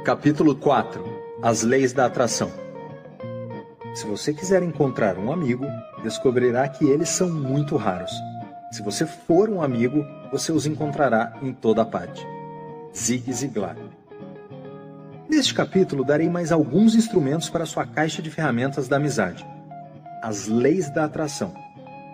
Capítulo 4. As leis da atração. Se você quiser encontrar um amigo, descobrirá que eles são muito raros. Se você for um amigo, você os encontrará em toda parte. Zig Ziglar. Neste capítulo, darei mais alguns instrumentos para sua caixa de ferramentas da amizade. As leis da atração.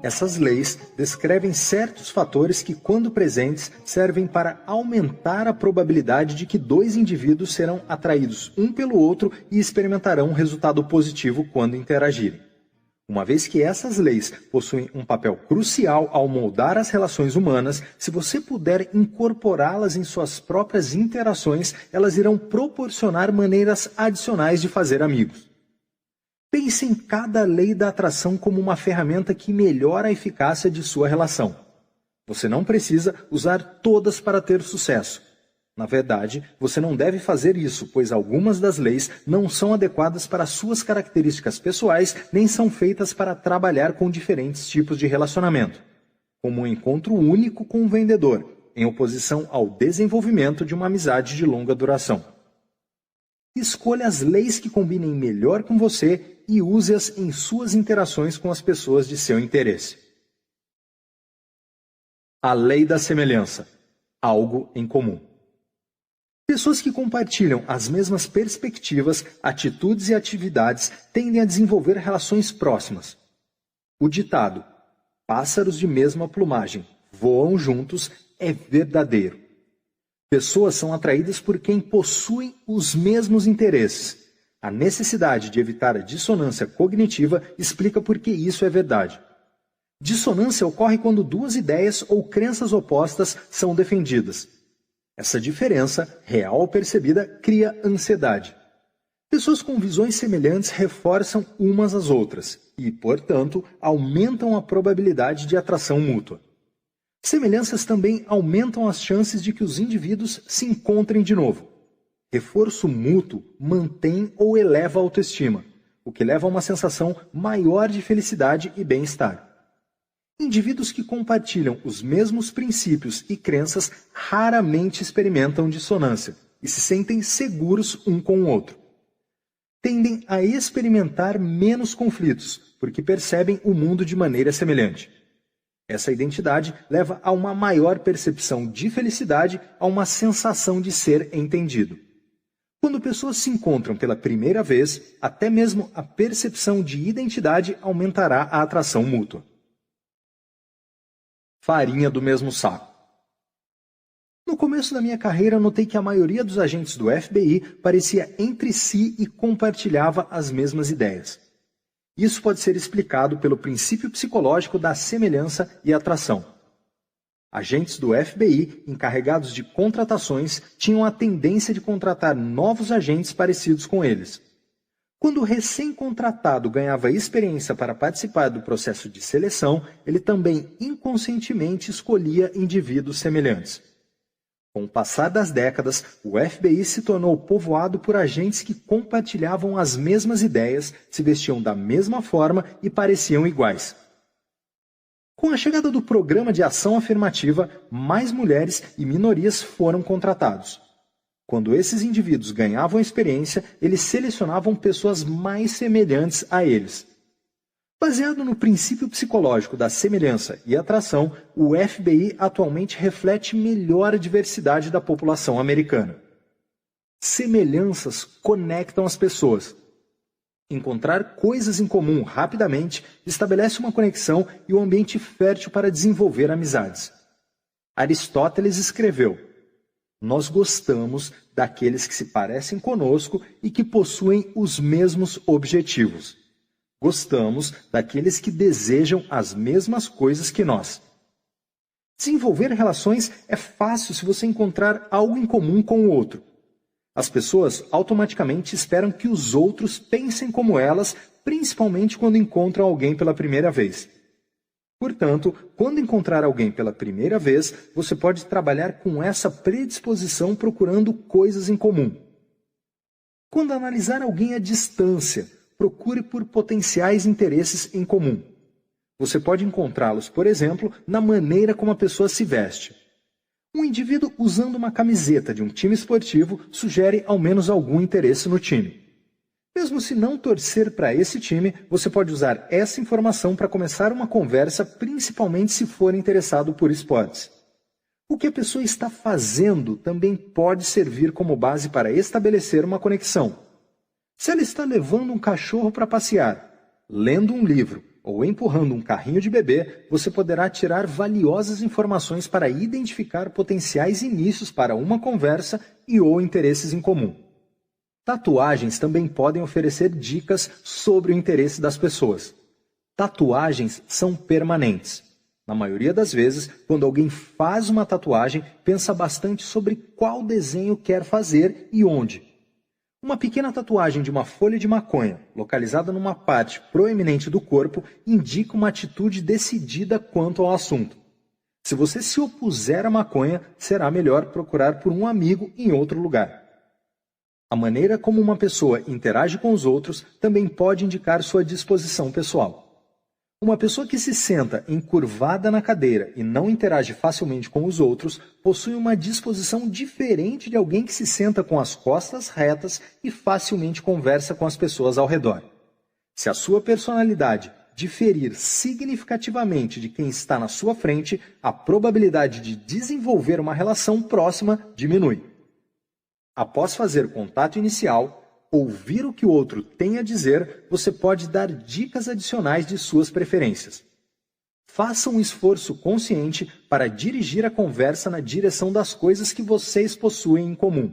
Essas leis descrevem certos fatores que, quando presentes, servem para aumentar a probabilidade de que dois indivíduos serão atraídos um pelo outro e experimentarão um resultado positivo quando interagirem. Uma vez que essas leis possuem um papel crucial ao moldar as relações humanas, se você puder incorporá-las em suas próprias interações, elas irão proporcionar maneiras adicionais de fazer amigos. Pense em cada lei da atração como uma ferramenta que melhora a eficácia de sua relação. Você não precisa usar todas para ter sucesso. Na verdade, você não deve fazer isso, pois algumas das leis não são adequadas para suas características pessoais, nem são feitas para trabalhar com diferentes tipos de relacionamento, como um encontro único com um vendedor, em oposição ao desenvolvimento de uma amizade de longa duração. Escolha as leis que combinem melhor com você e use-as em suas interações com as pessoas de seu interesse. A lei da semelhança. Algo em comum. Pessoas que compartilham as mesmas perspectivas, atitudes e atividades tendem a desenvolver relações próximas. O ditado "pássaros de mesma plumagem voam juntos" é verdadeiro. Pessoas são atraídas por quem possuem os mesmos interesses. A necessidade de evitar a dissonância cognitiva explica por que isso é verdade. Dissonância ocorre quando duas ideias ou crenças opostas são defendidas. Essa diferença, real ou percebida, cria ansiedade. Pessoas com visões semelhantes reforçam umas às outras e, portanto, aumentam a probabilidade de atração mútua. Semelhanças também aumentam as chances de que os indivíduos se encontrem de novo. Reforço mútuo mantém ou eleva a autoestima, o que leva a uma sensação maior de felicidade e bem-estar. Indivíduos que compartilham os mesmos princípios e crenças raramente experimentam dissonância e se sentem seguros um com o outro. Tendem a experimentar menos conflitos, porque percebem o mundo de maneira semelhante. Essa identidade leva a uma maior percepção de felicidade, a uma sensação de ser entendido. Quando pessoas se encontram pela primeira vez, até mesmo a percepção de identidade aumentará a atração mútua. Farinha do mesmo saco. No começo da minha carreira, notei que a maioria dos agentes do FBI parecia entre si e compartilhava as mesmas ideias. Isso pode ser explicado pelo princípio psicológico da semelhança e atração. Agentes do FBI, encarregados de contratações, tinham a tendência de contratar novos agentes parecidos com eles. Quando o recém-contratado ganhava experiência para participar do processo de seleção, ele também inconscientemente escolhia indivíduos semelhantes. Com o passar das décadas, o FBI se tornou povoado por agentes que compartilhavam as mesmas ideias, se vestiam da mesma forma e pareciam iguais. Com a chegada do Programa de Ação Afirmativa, mais mulheres e minorias foram contratados. Quando esses indivíduos ganhavam experiência, eles selecionavam pessoas mais semelhantes a eles. Baseado no princípio psicológico da semelhança e atração, o FBI atualmente reflete melhor a diversidade da população americana. Semelhanças conectam as pessoas. Encontrar coisas em comum rapidamente estabelece uma conexão e um ambiente fértil para desenvolver amizades. Aristóteles escreveu: "Nós gostamos daqueles que se parecem conosco e que possuem os mesmos objetivos. Gostamos daqueles que desejam as mesmas coisas que nós." Desenvolver relações é fácil se você encontrar algo em comum com o outro. As pessoas automaticamente esperam que os outros pensem como elas, principalmente quando encontram alguém pela primeira vez. Portanto, quando encontrar alguém pela primeira vez, você pode trabalhar com essa predisposição procurando coisas em comum. Quando analisar alguém à distância, procure por potenciais interesses em comum. Você pode encontrá-los, por exemplo, na maneira como a pessoa se veste. Um indivíduo usando uma camiseta de um time esportivo sugere ao menos algum interesse no time. Mesmo se não torcer para esse time, você pode usar essa informação para começar uma conversa, principalmente se for interessado por esportes. O que a pessoa está fazendo também pode servir como base para estabelecer uma conexão. Se ela está levando um cachorro para passear, lendo um livro ou empurrando um carrinho de bebê, você poderá tirar valiosas informações para identificar potenciais inícios para uma conversa e ou interesses em comum. Tatuagens também podem oferecer dicas sobre o interesse das pessoas. Tatuagens são permanentes. Na maioria das vezes, quando alguém faz uma tatuagem, pensa bastante sobre qual desenho quer fazer e onde. Uma pequena tatuagem de uma folha de maconha, localizada numa parte proeminente do corpo, indica uma atitude decidida quanto ao assunto. Se você se opuser à maconha, será melhor procurar por um amigo em outro lugar. A maneira como uma pessoa interage com os outros também pode indicar sua disposição pessoal. Uma pessoa que se senta encurvada na cadeira e não interage facilmente com os outros possui uma disposição diferente de alguém que se senta com as costas retas e facilmente conversa com as pessoas ao redor. Se a sua personalidade diferir significativamente de quem está na sua frente, a probabilidade de desenvolver uma relação próxima diminui. Após fazer contato inicial, ouvir o que o outro tem a dizer, você pode dar dicas adicionais de suas preferências. Faça um esforço consciente para dirigir a conversa na direção das coisas que vocês possuem em comum.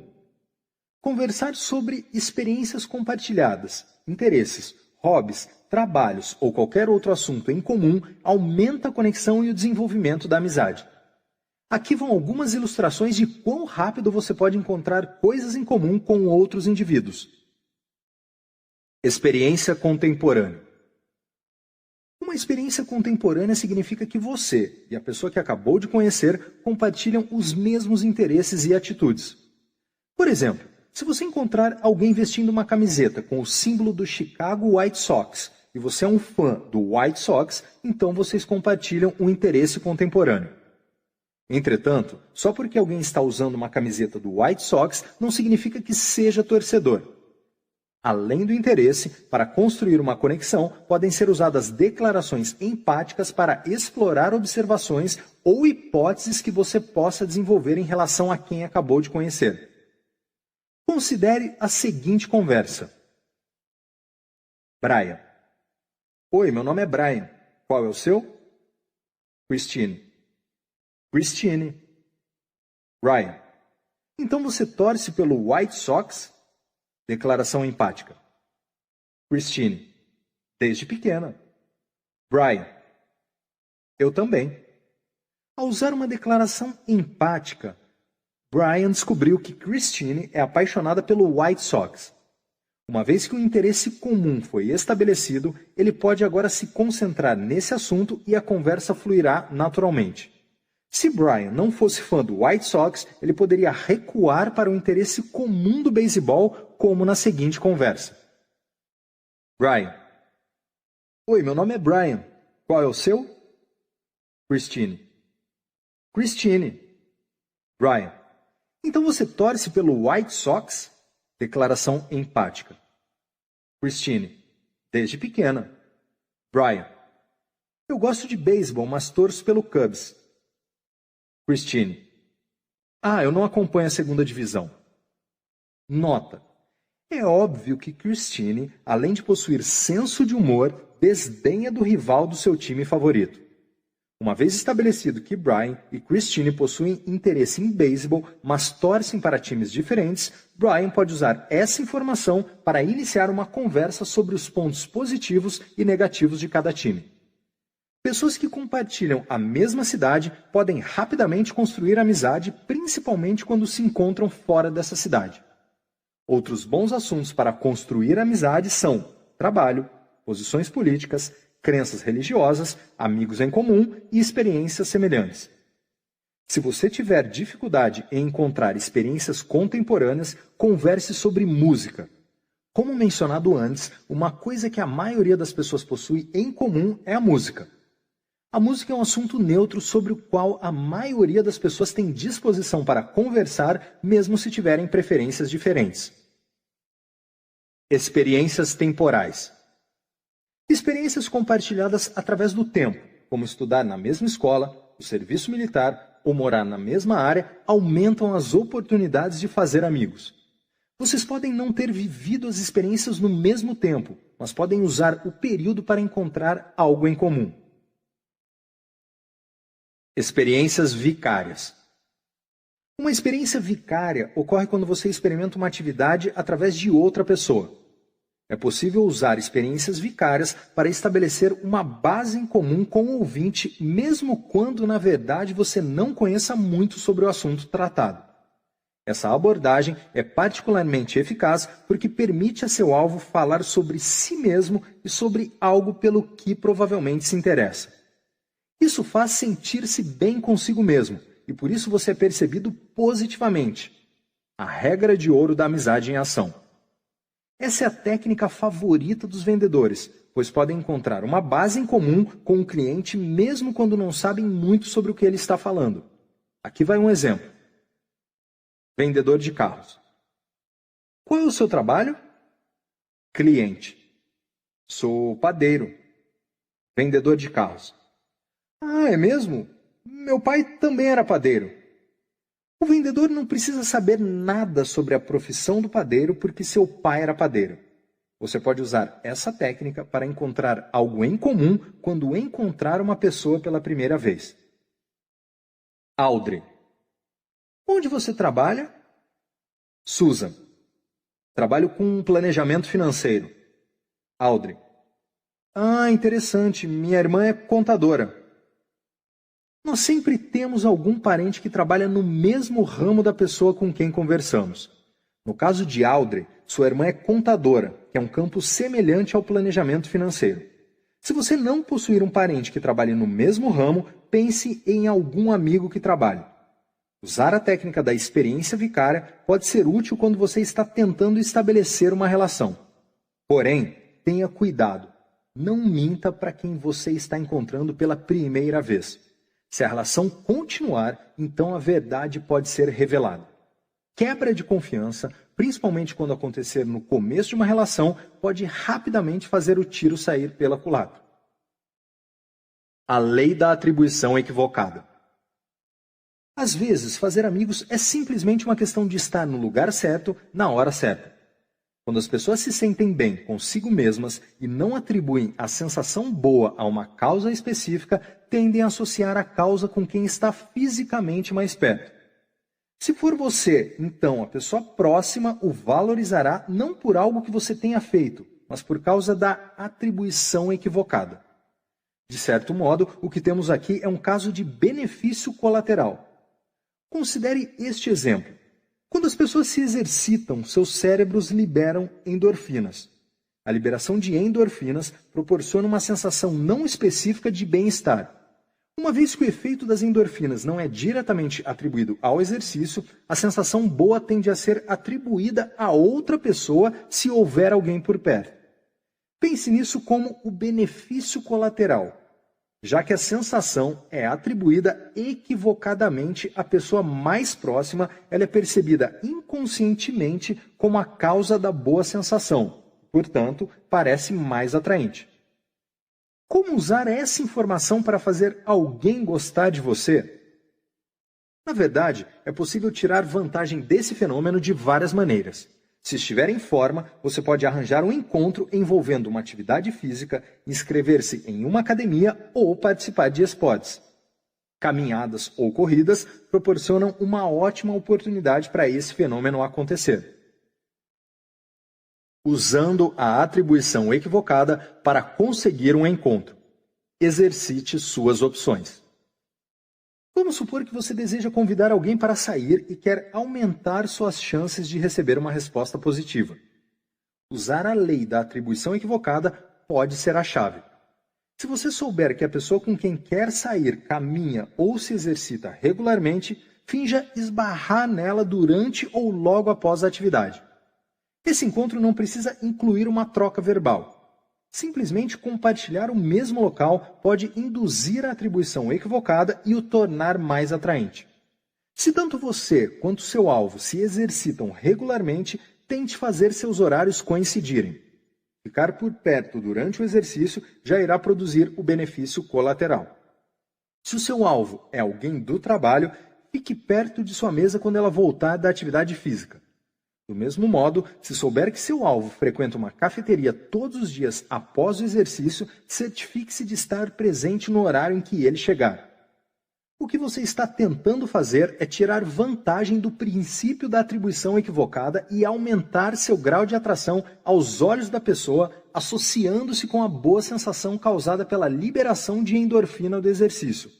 Conversar sobre experiências compartilhadas, interesses, hobbies, trabalhos ou qualquer outro assunto em comum aumenta a conexão e o desenvolvimento da amizade. Aqui vão algumas ilustrações de quão rápido você pode encontrar coisas em comum com outros indivíduos. Experiência contemporânea. Uma experiência contemporânea significa que você e a pessoa que acabou de conhecer compartilham os mesmos interesses e atitudes. Por exemplo, se você encontrar alguém vestindo uma camiseta com o símbolo do Chicago White Sox e você é um fã do White Sox, então vocês compartilham um interesse contemporâneo. Entretanto, só porque alguém está usando uma camiseta do White Sox não significa que seja torcedor. Além do interesse, para construir uma conexão, podem ser usadas declarações empáticas para explorar observações ou hipóteses que você possa desenvolver em relação a quem acabou de conhecer. Considere a seguinte conversa. Brian. Oi, meu nome é Brian. Qual é o seu? Christine. Christine. Ryan. Então você torce pelo White Sox? Declaração empática. Christine. Desde pequena. Brian. Eu também. Ao usar uma declaração empática, Brian descobriu que Christine é apaixonada pelo White Sox. Uma vez que o interesse comum foi estabelecido, ele pode agora se concentrar nesse assunto e a conversa fluirá naturalmente. Se Brian não fosse fã do White Sox, ele poderia recuar para o interesse comum do beisebol, como na seguinte conversa. Brian. Oi, meu nome é Brian. Qual é o seu? Christine. Christine. Brian. Então você torce pelo White Sox? Declaração empática. Christine. Desde pequena. Brian. Eu gosto de beisebol, mas torço pelo Cubs. Christine. Eu não acompanho a segunda divisão. Nota. É óbvio que Christine, além de possuir senso de humor, desdenha do rival do seu time favorito. Uma vez estabelecido que Brian e Christine possuem interesse em beisebol, mas torcem para times diferentes, Brian pode usar essa informação para iniciar uma conversa sobre os pontos positivos e negativos de cada time. Pessoas que compartilham a mesma cidade podem rapidamente construir amizade, principalmente quando se encontram fora dessa cidade. Outros bons assuntos para construir amizade são trabalho, posições políticas, crenças religiosas, amigos em comum e experiências semelhantes. Se você tiver dificuldade em encontrar experiências contemporâneas, converse sobre música. Como mencionado antes, uma coisa que a maioria das pessoas possui em comum é a música. A música é um assunto neutro sobre o qual a maioria das pessoas tem disposição para conversar, mesmo se tiverem preferências diferentes. Experiências temporais. Experiências compartilhadas através do tempo, como estudar na mesma escola, o serviço militar ou morar na mesma área, aumentam as oportunidades de fazer amigos. Vocês podem não ter vivido as experiências no mesmo tempo, mas podem usar o período para encontrar algo em comum. Experiências vicárias. Uma experiência vicária ocorre quando você experimenta uma atividade através de outra pessoa. É possível usar experiências vicárias para estabelecer uma base em comum com o ouvinte, mesmo quando, na verdade, você não conheça muito sobre o assunto tratado. Essa abordagem é particularmente eficaz porque permite a seu alvo falar sobre si mesmo e sobre algo pelo que provavelmente se interessa. Isso faz sentir-se bem consigo mesmo, e por isso você é percebido positivamente. A regra de ouro da amizade em ação. Essa é a técnica favorita dos vendedores, pois podem encontrar uma base em comum com o cliente mesmo quando não sabem muito sobre o que ele está falando. Aqui vai um exemplo. Vendedor de carros. Qual é o seu trabalho? Cliente. Sou padeiro. Vendedor de carros. Ah, é mesmo? Meu pai também era padeiro. O vendedor não precisa saber nada sobre a profissão do padeiro porque seu pai era padeiro. Você pode usar essa técnica para encontrar algo em comum quando encontrar uma pessoa pela primeira vez. Audrey. Onde você trabalha? Susan. Trabalho com planejamento financeiro. Audrey. Ah, interessante. Minha irmã é contadora. Nós sempre temos algum parente que trabalha no mesmo ramo da pessoa com quem conversamos. No caso de Audrey, sua irmã é contadora, que é um campo semelhante ao planejamento financeiro. Se você não possuir um parente que trabalhe no mesmo ramo, pense em algum amigo que trabalhe. Usar a técnica da experiência vicária pode ser útil quando você está tentando estabelecer uma relação. Porém, tenha cuidado. Não minta para quem você está encontrando pela primeira vez. Se a relação continuar, então a verdade pode ser revelada. Quebra de confiança, principalmente quando acontecer no começo de uma relação, pode rapidamente fazer o tiro sair pela culatra. A lei da atribuição equivocada. Às vezes, fazer amigos é simplesmente uma questão de estar no lugar certo, na hora certa. Quando as pessoas se sentem bem consigo mesmas e não atribuem a sensação boa a uma causa específica, tendem a associar a causa com quem está fisicamente mais perto. Se for você, então a pessoa próxima o valorizará não por algo que você tenha feito, mas por causa da atribuição equivocada. De certo modo, o que temos aqui é um caso de benefício colateral. Considere este exemplo. Quando as pessoas se exercitam, seus cérebros liberam endorfinas. A liberação de endorfinas proporciona uma sensação não específica de bem-estar. Uma vez que o efeito das endorfinas não é diretamente atribuído ao exercício, a sensação boa tende a ser atribuída a outra pessoa se houver alguém por perto. Pense nisso como o benefício colateral, já que a sensação é atribuída equivocadamente à pessoa mais próxima, ela é percebida inconscientemente como a causa da boa sensação, portanto, parece mais atraente. Como usar essa informação para fazer alguém gostar de você? Na verdade, é possível tirar vantagem desse fenômeno de várias maneiras. Se estiver em forma, você pode arranjar um encontro envolvendo uma atividade física, inscrever-se em uma academia ou participar de esportes. Caminhadas ou corridas proporcionam uma ótima oportunidade para esse fenômeno acontecer. Usando a atribuição equivocada para conseguir um encontro. Exercite suas opções. Vamos supor que você deseja convidar alguém para sair e quer aumentar suas chances de receber uma resposta positiva. Usar a lei da atribuição equivocada pode ser a chave. Se você souber que a pessoa com quem quer sair caminha ou se exercita regularmente, finja esbarrar nela durante ou logo após a atividade. Esse encontro não precisa incluir uma troca verbal. Simplesmente compartilhar o mesmo local pode induzir a atribuição equivocada e o tornar mais atraente. Se tanto você quanto seu alvo se exercitam regularmente, tente fazer seus horários coincidirem. Ficar por perto durante o exercício já irá produzir o benefício colateral. Se o seu alvo é alguém do trabalho, fique perto de sua mesa quando ela voltar da atividade física. Do mesmo modo, se souber que seu alvo frequenta uma cafeteria todos os dias após o exercício, certifique-se de estar presente no horário em que ele chegar. O que você está tentando fazer é tirar vantagem do princípio da atribuição equivocada e aumentar seu grau de atração aos olhos da pessoa, associando-se com a boa sensação causada pela liberação de endorfina do exercício.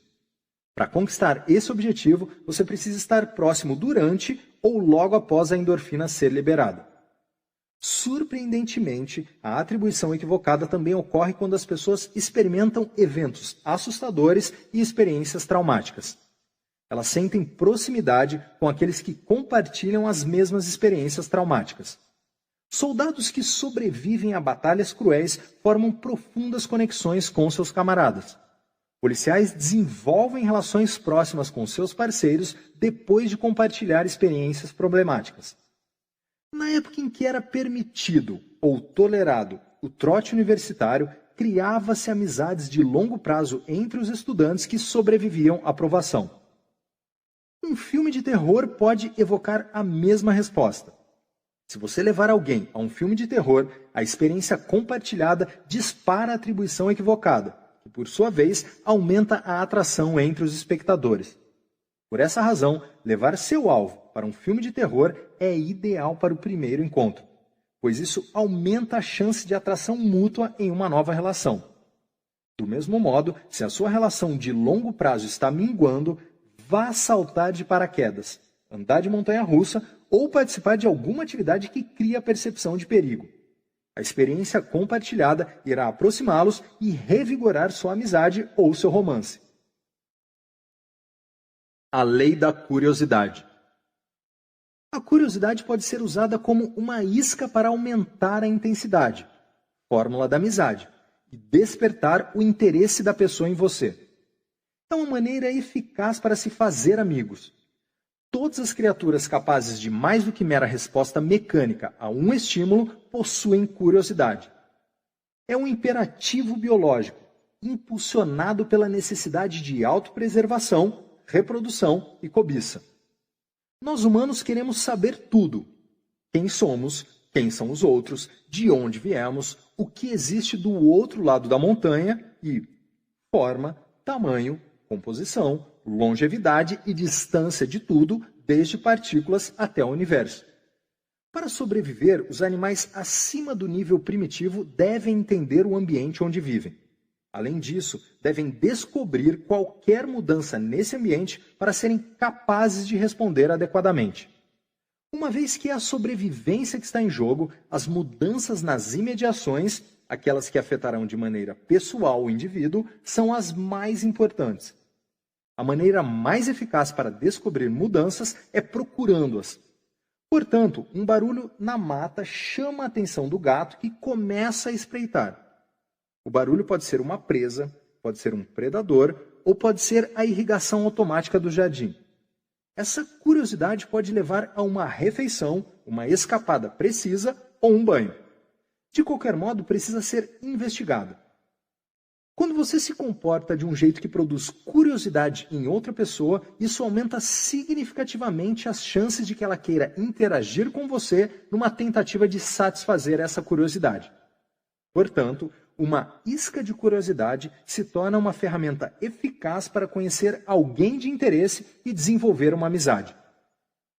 Para conquistar esse objetivo, você precisa estar próximo durante ou logo após a endorfina ser liberada. Surpreendentemente, a atribuição equivocada também ocorre quando as pessoas experimentam eventos assustadores e experiências traumáticas. Elas sentem proximidade com aqueles que compartilham as mesmas experiências traumáticas. Soldados que sobrevivem a batalhas cruéis formam profundas conexões com seus camaradas. Policiais desenvolvem relações próximas com seus parceiros depois de compartilhar experiências problemáticas. Na época em que era permitido ou tolerado o trote universitário, criava-se amizades de longo prazo entre os estudantes que sobreviviam à provação. Um filme de terror pode evocar a mesma resposta. Se você levar alguém a um filme de terror, a experiência compartilhada dispara a atribuição equivocada, que, por sua vez, aumenta a atração entre os espectadores. Por essa razão, levar seu alvo para um filme de terror é ideal para o primeiro encontro, pois isso aumenta a chance de atração mútua em uma nova relação. Do mesmo modo, se a sua relação de longo prazo está minguando, vá saltar de paraquedas, andar de montanha-russa ou participar de alguma atividade que crie a percepção de perigo. A experiência compartilhada irá aproximá-los e revigorar sua amizade ou seu romance. A lei da curiosidade. A curiosidade pode ser usada como uma isca para aumentar a intensidade, fórmula da amizade, e despertar o interesse da pessoa em você. É uma maneira eficaz para se fazer amigos. Todas as criaturas capazes de mais do que mera resposta mecânica a um estímulo possuem curiosidade. É um imperativo biológico, impulsionado pela necessidade de autopreservação, reprodução e cobiça. Nós humanos queremos saber tudo. Quem somos, quem são os outros, de onde viemos, o que existe do outro lado da montanha e forma, tamanho, composição, longevidade e distância de tudo, desde partículas até o universo. Para sobreviver, os animais acima do nível primitivo devem entender o ambiente onde vivem. Além disso, devem descobrir qualquer mudança nesse ambiente para serem capazes de responder adequadamente. Uma vez que é a sobrevivência que está em jogo, as mudanças nas imediações, aquelas que afetarão de maneira pessoal o indivíduo, são as mais importantes. A maneira mais eficaz para descobrir mudanças é procurando-as. Portanto, um barulho na mata chama a atenção do gato que começa a espreitar. O barulho pode ser uma presa, pode ser um predador ou pode ser a irrigação automática do jardim. Essa curiosidade pode levar a uma refeição, uma escapada precisa ou um banho. De qualquer modo, precisa ser investigada. Quando você se comporta de um jeito que produz curiosidade em outra pessoa, isso aumenta significativamente as chances de que ela queira interagir com você numa tentativa de satisfazer essa curiosidade. Portanto, uma isca de curiosidade se torna uma ferramenta eficaz para conhecer alguém de interesse e desenvolver uma amizade.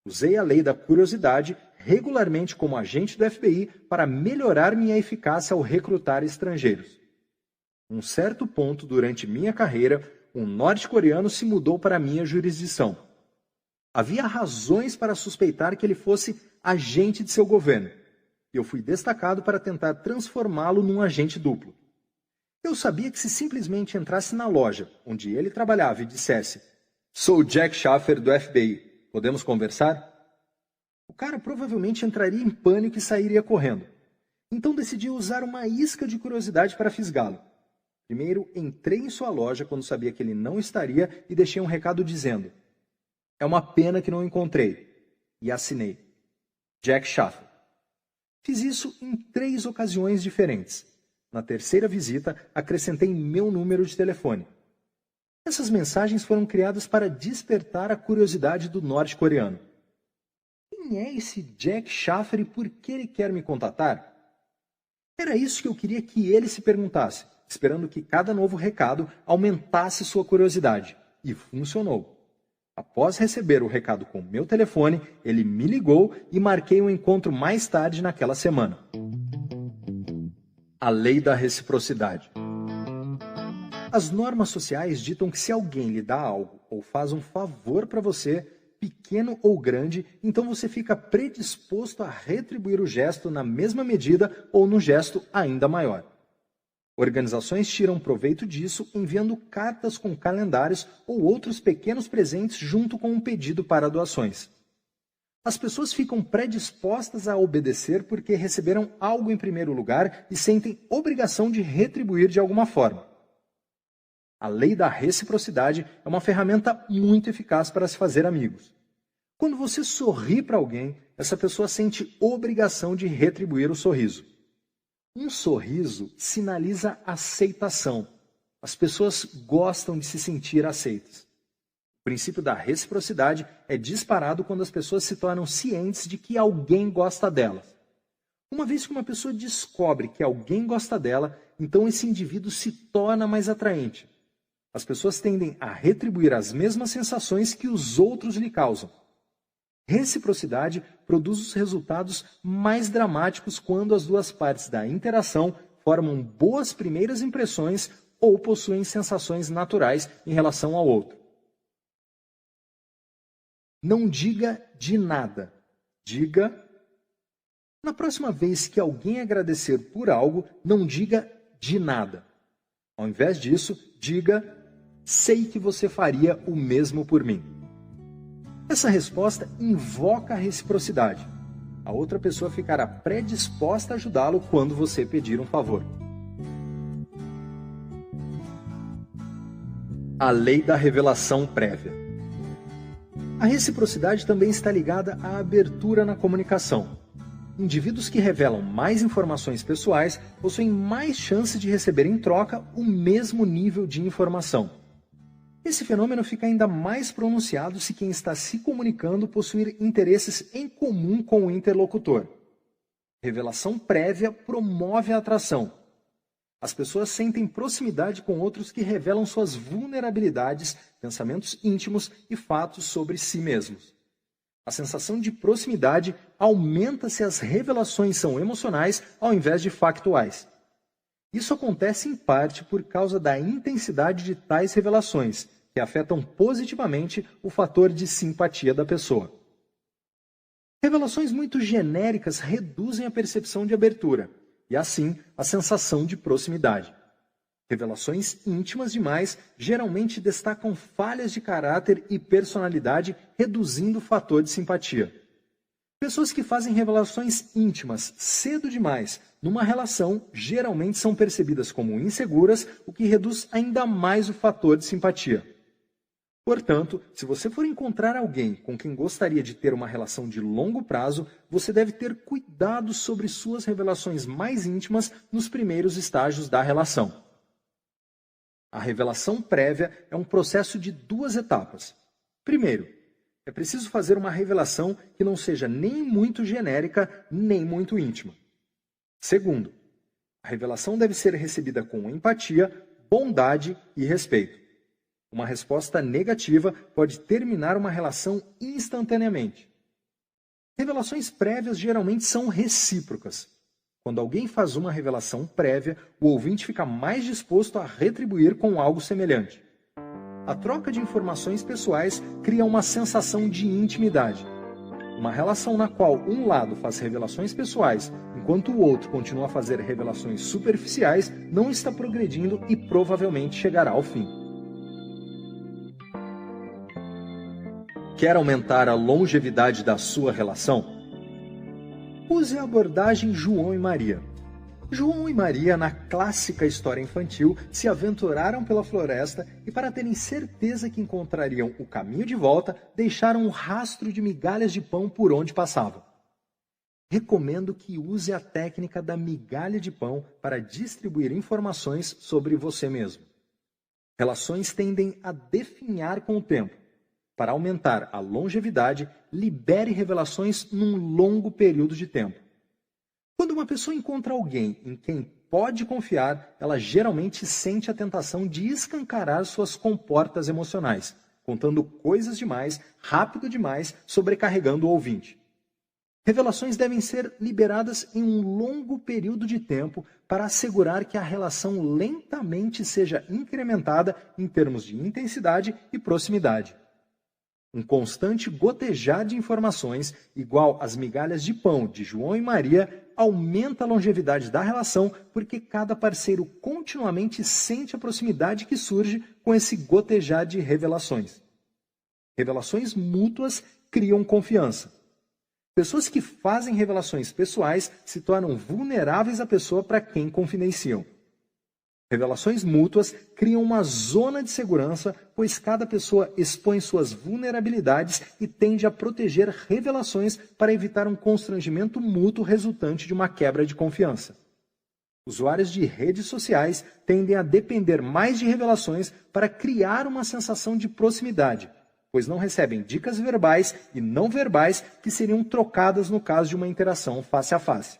Usei a lei da curiosidade regularmente como agente do FBI para melhorar minha eficácia ao recrutar estrangeiros. Em um certo ponto durante minha carreira, um norte-coreano se mudou para minha jurisdição. Havia razões para suspeitar que ele fosse agente de seu governo. Eu fui destacado para tentar transformá-lo num agente duplo. Eu sabia que se simplesmente entrasse na loja onde ele trabalhava e dissesse: "Sou Jack Schaffer do FBI, podemos conversar?" O cara provavelmente entraria em pânico e sairia correndo. Então decidi usar uma isca de curiosidade para fisgá-lo. Primeiro, entrei em sua loja quando sabia que ele não estaria e deixei um recado dizendo: "É uma pena que não o encontrei." E assinei: Jack Schaffer. Fiz isso em 3 ocasiões diferentes. Na terceira visita, acrescentei meu número de telefone. Essas mensagens foram criadas para despertar a curiosidade do norte-coreano. Quem é esse Jack Schaffer e por que ele quer me contatar? Era isso que eu queria que ele se perguntasse, esperando que cada novo recado aumentasse sua curiosidade. E funcionou. Após receber o recado com meu telefone, ele me ligou e marquei um encontro mais tarde naquela semana. A lei da reciprocidade. As normas sociais ditam que se alguém lhe dá algo ou faz um favor para você, pequeno ou grande, então você fica predisposto a retribuir o gesto na mesma medida ou no gesto ainda maior. Organizações tiram proveito disso enviando cartas com calendários ou outros pequenos presentes junto com um pedido para doações. As pessoas ficam predispostas a obedecer porque receberam algo em primeiro lugar e sentem obrigação de retribuir de alguma forma. A lei da reciprocidade é uma ferramenta muito eficaz para se fazer amigos. Quando você sorri para alguém, essa pessoa sente obrigação de retribuir o sorriso. Um sorriso sinaliza aceitação. As pessoas gostam de se sentir aceitas. O princípio da reciprocidade é disparado quando as pessoas se tornam cientes de que alguém gosta delas. Uma vez que uma pessoa descobre que alguém gosta dela, então esse indivíduo se torna mais atraente. As pessoas tendem a retribuir as mesmas sensações que os outros lhe causam. Reciprocidade produz os resultados mais dramáticos quando as duas partes da interação formam boas primeiras impressões ou possuem sensações naturais em relação ao outro. Não diga de nada. Diga: na próxima vez que alguém agradecer por algo, não diga de nada. Ao invés disso, diga: sei que você faria o mesmo por mim. Essa resposta invoca a reciprocidade. A outra pessoa ficará predisposta a ajudá-lo quando você pedir um favor. A lei da revelação prévia. A reciprocidade também está ligada à abertura na comunicação. Indivíduos que revelam mais informações pessoais possuem mais chance de receber em troca o mesmo nível de informação. Esse fenômeno fica ainda mais pronunciado se quem está se comunicando possuir interesses em comum com o interlocutor. Revelação prévia promove a atração. As pessoas sentem proximidade com outros que revelam suas vulnerabilidades, pensamentos íntimos e fatos sobre si mesmos. A sensação de proximidade aumenta se as revelações são emocionais ao invés de factuais. Isso acontece em parte por causa da intensidade de tais revelações, que afetam positivamente o fator de simpatia da pessoa. Revelações muito genéricas reduzem a percepção de abertura, e assim a sensação de proximidade. Revelações íntimas demais geralmente destacam falhas de caráter e personalidade, reduzindo o fator de simpatia. Pessoas que fazem revelações íntimas cedo demais numa relação geralmente são percebidas como inseguras, o que reduz ainda mais o fator de simpatia. Portanto, se você for encontrar alguém com quem gostaria de ter uma relação de longo prazo, você deve ter cuidado sobre suas revelações mais íntimas nos primeiros estágios da relação. A revelação prévia é um processo de 2 etapas. Primeiro, é preciso fazer uma revelação que não seja nem muito genérica, nem muito íntima. Segundo, a revelação deve ser recebida com empatia, bondade e respeito. Uma resposta negativa pode terminar uma relação instantaneamente. Revelações prévias geralmente são recíprocas. Quando alguém faz uma revelação prévia, o ouvinte fica mais disposto a retribuir com algo semelhante. A troca de informações pessoais cria uma sensação de intimidade. Uma relação na qual um lado faz revelações pessoais, enquanto o outro continua a fazer revelações superficiais, não está progredindo e provavelmente chegará ao fim. Quer aumentar a longevidade da sua relação? Use a abordagem João e Maria. João e Maria, na clássica história infantil, se aventuraram pela floresta e, para terem certeza que encontrariam o caminho de volta, deixaram um rastro de migalhas de pão por onde passavam. Recomendo que use a técnica da migalha de pão para distribuir informações sobre você mesmo. Relações tendem a definhar com o tempo. Para aumentar a longevidade, libere revelações num longo período de tempo. Quando uma pessoa encontra alguém em quem pode confiar, ela geralmente sente a tentação de escancarar suas comportas emocionais, contando coisas demais, rápido demais, sobrecarregando o ouvinte. Revelações devem ser liberadas em um longo período de tempo para assegurar que a relação lentamente seja incrementada em termos de intensidade e proximidade. Um constante gotejar de informações, igual às migalhas de pão de João e Maria, aumenta a longevidade da relação porque cada parceiro continuamente sente a proximidade que surge com esse gotejar de revelações. Revelações mútuas criam confiança. Pessoas que fazem revelações pessoais se tornam vulneráveis à pessoa para quem confidenciam. Revelações mútuas criam uma zona de segurança, pois cada pessoa expõe suas vulnerabilidades e tende a proteger revelações para evitar um constrangimento mútuo resultante de uma quebra de confiança. Usuários de redes sociais tendem a depender mais de revelações para criar uma sensação de proximidade, pois não recebem dicas verbais e não verbais que seriam trocadas no caso de uma interação face a face.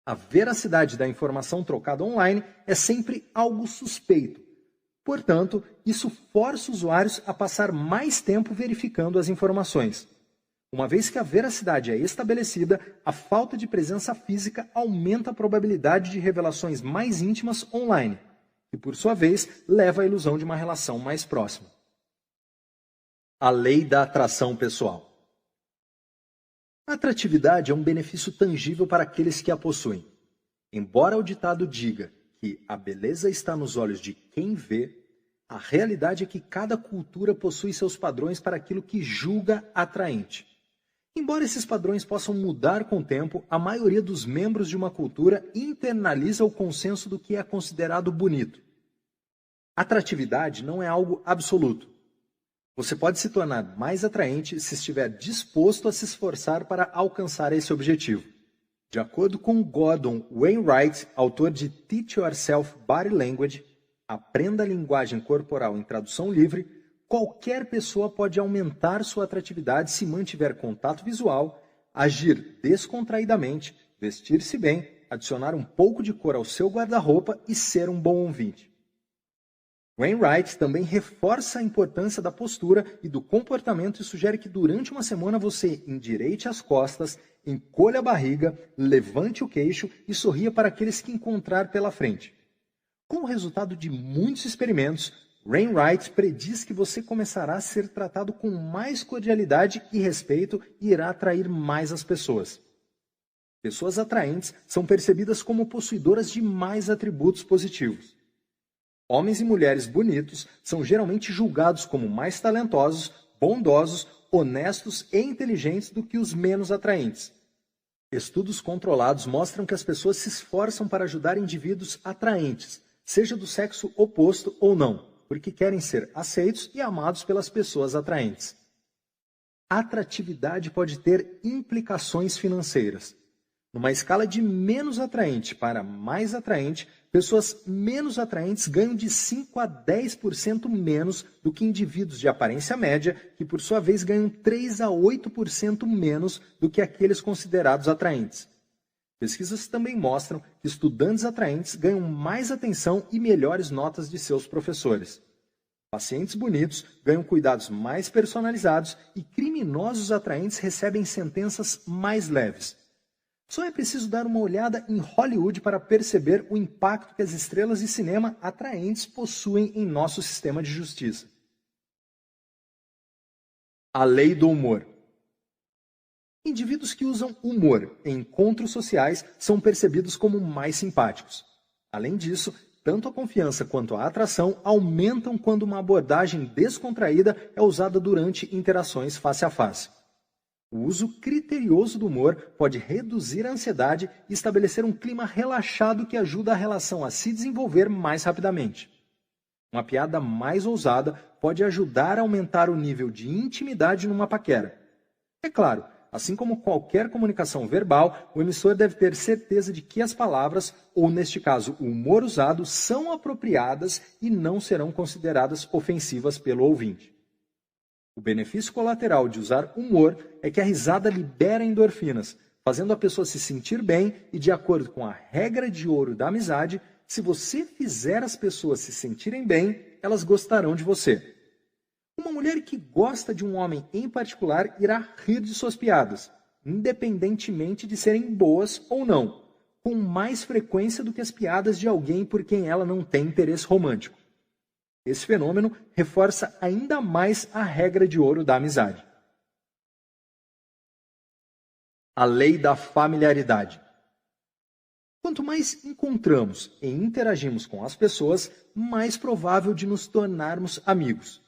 A veracidade da informação trocada online é sempre algo suspeito. Portanto, isso força usuários a passar mais tempo verificando as informações. Uma vez que a veracidade é estabelecida, a falta de presença física aumenta a probabilidade de revelações mais íntimas online, e por sua vez leva à ilusão de uma relação mais próxima. A lei da atração pessoal. A atratividade é um benefício tangível para aqueles que a possuem. Embora o ditado diga que a beleza está nos olhos de quem vê, a realidade é que cada cultura possui seus padrões para aquilo que julga atraente. Embora esses padrões possam mudar com o tempo, a maioria dos membros de uma cultura internaliza o consenso do que é considerado bonito. Atratividade não é algo absoluto. Você pode se tornar mais atraente se estiver disposto a se esforçar para alcançar esse objetivo. De acordo com Gordon Wainwright, autor de Teach Yourself Body Language, Aprenda a Linguagem Corporal em Tradução Livre, qualquer pessoa pode aumentar sua atratividade se mantiver contato visual, agir descontraidamente, vestir-se bem, adicionar um pouco de cor ao seu guarda-roupa e ser um bom ouvinte. Wainwright também reforça a importância da postura e do comportamento e sugere que durante uma semana você endireite as costas, encolha a barriga, levante o queixo e sorria para aqueles que encontrar pela frente. Com o resultado de muitos experimentos, Wainwright prediz que você começará a ser tratado com mais cordialidade e respeito e irá atrair mais as pessoas. Pessoas atraentes são percebidas como possuidoras de mais atributos positivos. Homens e mulheres bonitos são geralmente julgados como mais talentosos, bondosos, honestos e inteligentes do que os menos atraentes. Estudos controlados mostram que as pessoas se esforçam para ajudar indivíduos atraentes, seja do sexo oposto ou não, porque querem ser aceitos e amados pelas pessoas atraentes. A atratividade pode ter implicações financeiras. Numa escala de menos atraente para mais atraente, pessoas menos atraentes ganham de 5 a 10% menos do que indivíduos de aparência média, que por sua vez ganham 3 a 8% menos do que aqueles considerados atraentes. Pesquisas também mostram que estudantes atraentes ganham mais atenção e melhores notas de seus professores. Pacientes bonitos ganham cuidados mais personalizados e criminosos atraentes recebem sentenças mais leves. Só é preciso dar uma olhada em Hollywood para perceber o impacto que as estrelas de cinema atraentes possuem em nosso sistema de justiça. A lei do humor. Indivíduos que usam humor em encontros sociais são percebidos como mais simpáticos. Além disso, tanto a confiança quanto a atração aumentam quando uma abordagem descontraída é usada durante interações face a face. O uso criterioso do humor pode reduzir a ansiedade e estabelecer um clima relaxado que ajuda a relação a se desenvolver mais rapidamente. Uma piada mais ousada pode ajudar a aumentar o nível de intimidade numa paquera. É claro, assim como qualquer comunicação verbal, o emissor deve ter certeza de que as palavras, ou neste caso o humor usado, são apropriadas e não serão consideradas ofensivas pelo ouvinte. O benefício colateral de usar humor é que a risada libera endorfinas, fazendo a pessoa se sentir bem e, de acordo com a regra de ouro da amizade, se você fizer as pessoas se sentirem bem, elas gostarão de você. Uma mulher que gosta de um homem em particular irá rir de suas piadas, independentemente de serem boas ou não, com mais frequência do que as piadas de alguém por quem ela não tem interesse romântico. Esse fenômeno reforça ainda mais a regra de ouro da amizade. A lei da familiaridade. Quanto mais encontramos e interagimos com as pessoas, mais provável de nos tornarmos amigos.